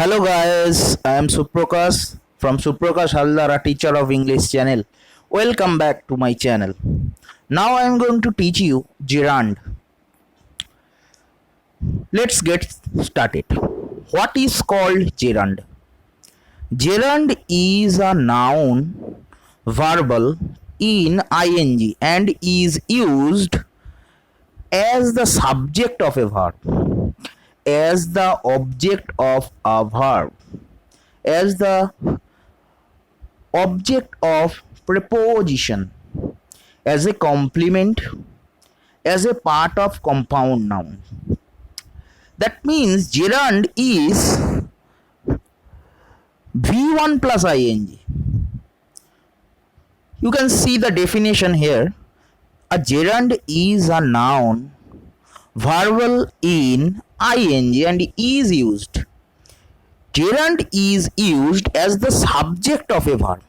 Hello guys, I am Suprakash from Suprakash Haldara, teacher of English channel. Welcome back to my channel. Now I am going to teach you gerund. Let's get started. What is called gerund? Gerund is a noun verbal in ing and is used as the subject of a verb, as the object of a verb, as the object of preposition, as a complement, as a part of compound noun. That means gerund is V1 plus ing. You can see the definition here. A gerund is a noun verbal in ing and is used. Gerund is used as the subject of a verb.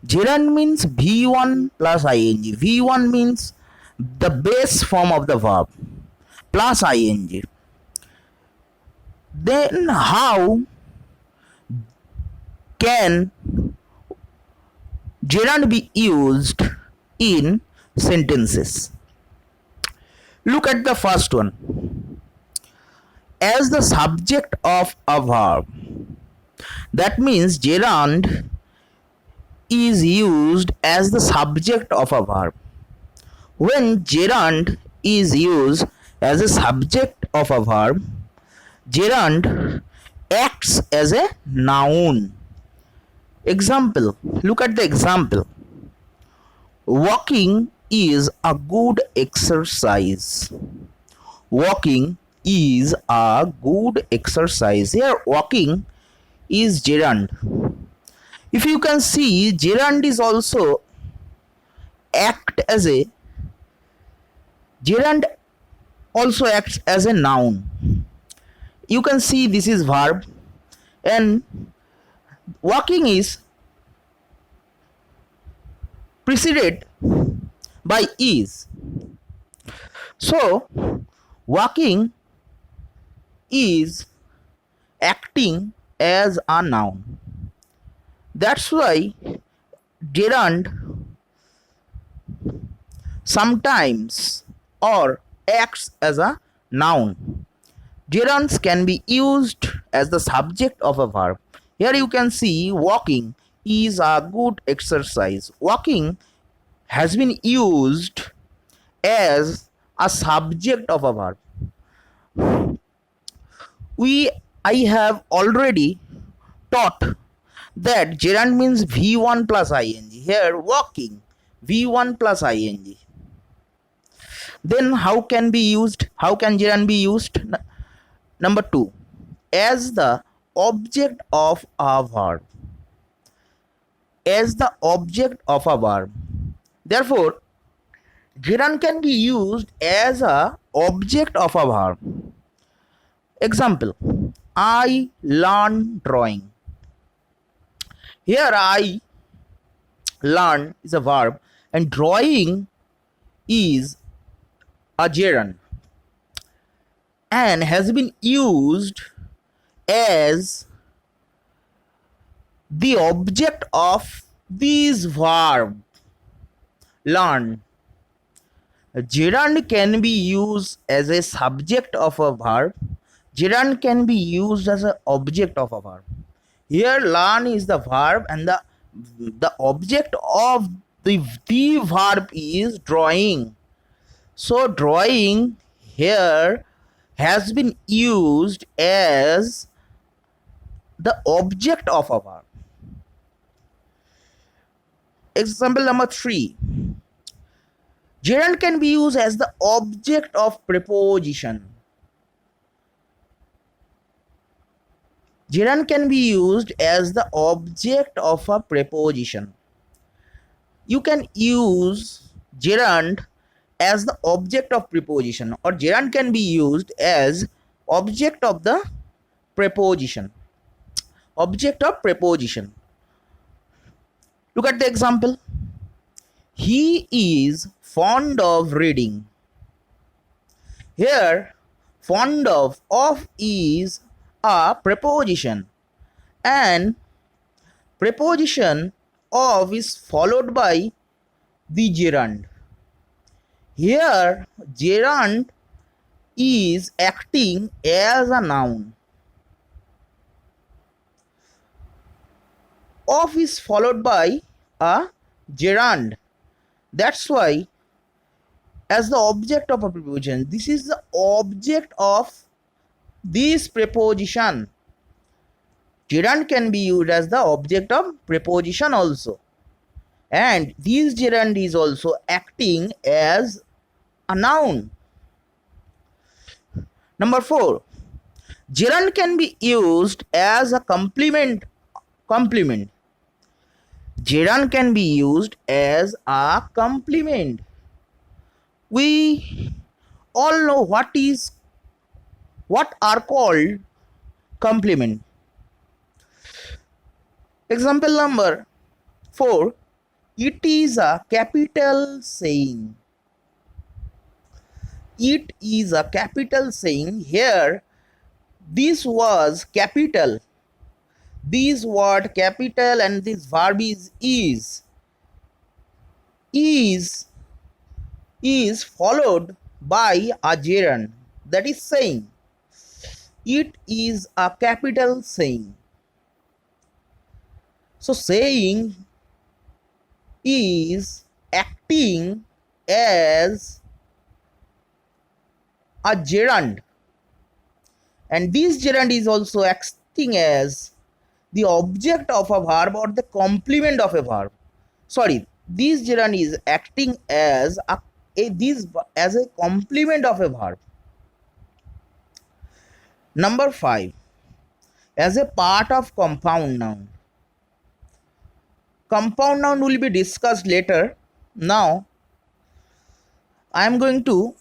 Gerund means V1 plus ing. V1 means the base form of the verb plus ing. Then how can gerund be used in sentences? Look at the first one. As the subject of a verb. That means gerund is used as the subject of a verb. When gerund is used as a subject of a verb, gerund acts as a noun. Example, look at the example. Walking is a good exercise. Walking is a good exercise. Here walking is gerund. If you can see, gerund is also gerund also acts as a noun. You can see this is verb and walking is preceded by is. So walking is acting as a noun. That's why gerund sometimes or acts as a noun. Gerunds can be used as the subject of a verb. Here you can see walking is a good exercise. Walking has been used as a subject of a verb. I have already taught that gerund means V1 plus ing. Here walking V1 plus ing. Then how can gerund be used? Number 2, as the object of a verb. As the object of a verb. Therefore, gerund can be used as a object of a verb. Example, I learn drawing. Here I learn is a verb and drawing is a gerund and has been used as the object of this verb learn. Gerund can be used as a subject of a verb. Gerund can be used as an object of a verb. Here learn is the verb and the object of the verb is drawing. So drawing here has been used as the object of a verb. Example number 3. Gerund can be used as the object of preposition. Gerund can be used as the object of a preposition. You can use gerund as the object of preposition, or gerund can be used as object of the preposition. Object of preposition. Look at the example. He is fond of reading. Here fond of is a preposition, and preposition of is followed by the gerund. Here, gerund is acting as a noun. Of is followed by a gerund. That's why, as the object of a preposition, this is the object of this preposition. Gerund can be used as the object of preposition also. And this gerund is also acting as a noun. Number 4. Gerund can be used as a complement. Gerund can be used as a complement. We all know what are called complement. Example number 4. It is a capital saying. It is a capital saying. Here, this was capital. This word capital and this verb is followed by a gerund, that is saying. It is a capital saying. So saying is acting as a gerund, and this gerund is also acting as the object of a verb or the complement of a verb. Sorry, this gerund is acting as a complement of a verb. Number 5. As a part of compound noun. Compound noun will be discussed later. Now, I am going to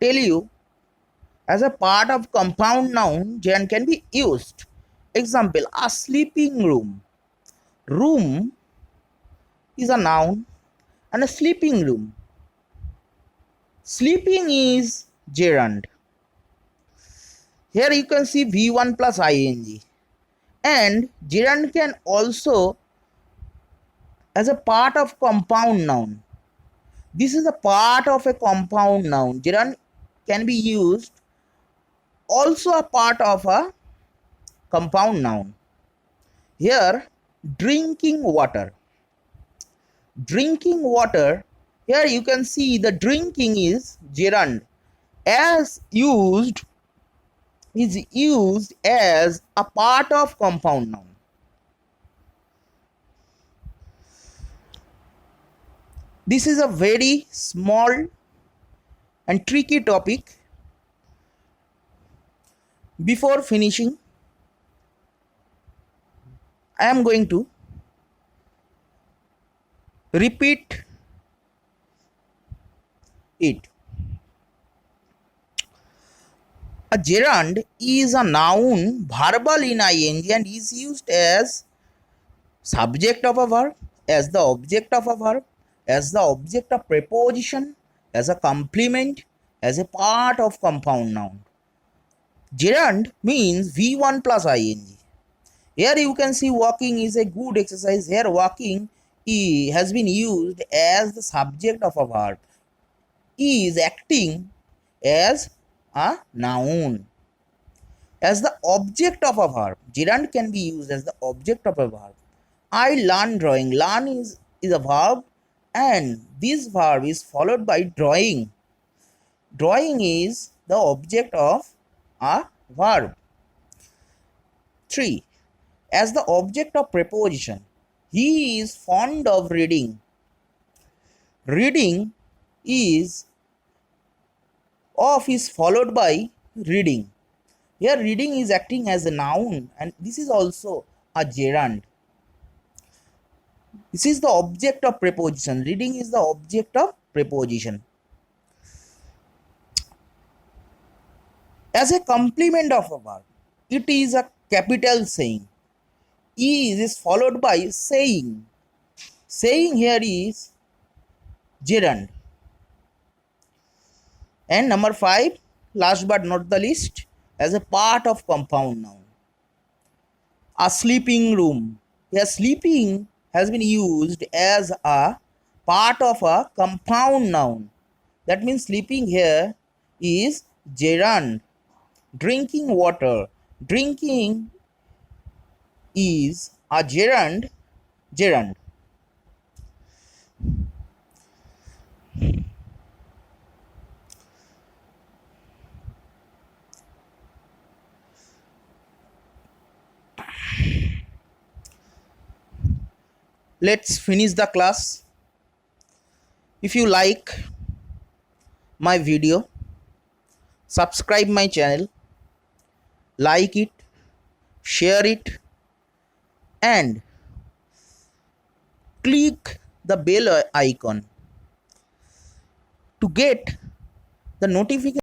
tell you, as a part of compound noun, gerund can be used. Example, a sleeping room. Room is a noun and a sleeping room. Sleeping is gerund. Here you can see V1 plus ing. And gerund can also as a part of compound noun. This is a part of a compound noun. Gerund can be used also a part of a compound noun. Here, drinking water. Drinking water. Here you can see the drinking is gerund is used as a part of compound noun. This is a very small and tricky topic. Before finishing, I am going to repeat it. A gerund is a noun verbal in ing and is used as subject of a verb, as the object of a verb, as the object of preposition, as a complement, as a part of compound noun. Gerund means V1 plus ing. Here you can see walking is a good exercise. Here walking has been used as the subject of a verb. Is acting as a noun. As the object of a verb. Gerund can be used as the object of a verb. I learn drawing. Learn is a verb, and this verb is followed by drawing. Drawing is the object of a verb. 3. As the object of preposition. He is fond of reading. Reading is followed by reading. Here reading is acting as a noun, and this is also a gerund. This is the object of preposition. Reading is the object of preposition. As a complement of a verb, it is a capital saying. Is followed by saying. Saying here is gerund. And number 5, last but not the least, as a part of compound noun. A sleeping room. Here, sleeping has been used as a part of a compound noun. That means sleeping here is gerund. Drinking water. Drinking is a gerund. Gerund. Let's finish the class. If you like my video, subscribe my channel, like it, share it, and click the bell icon to get the notification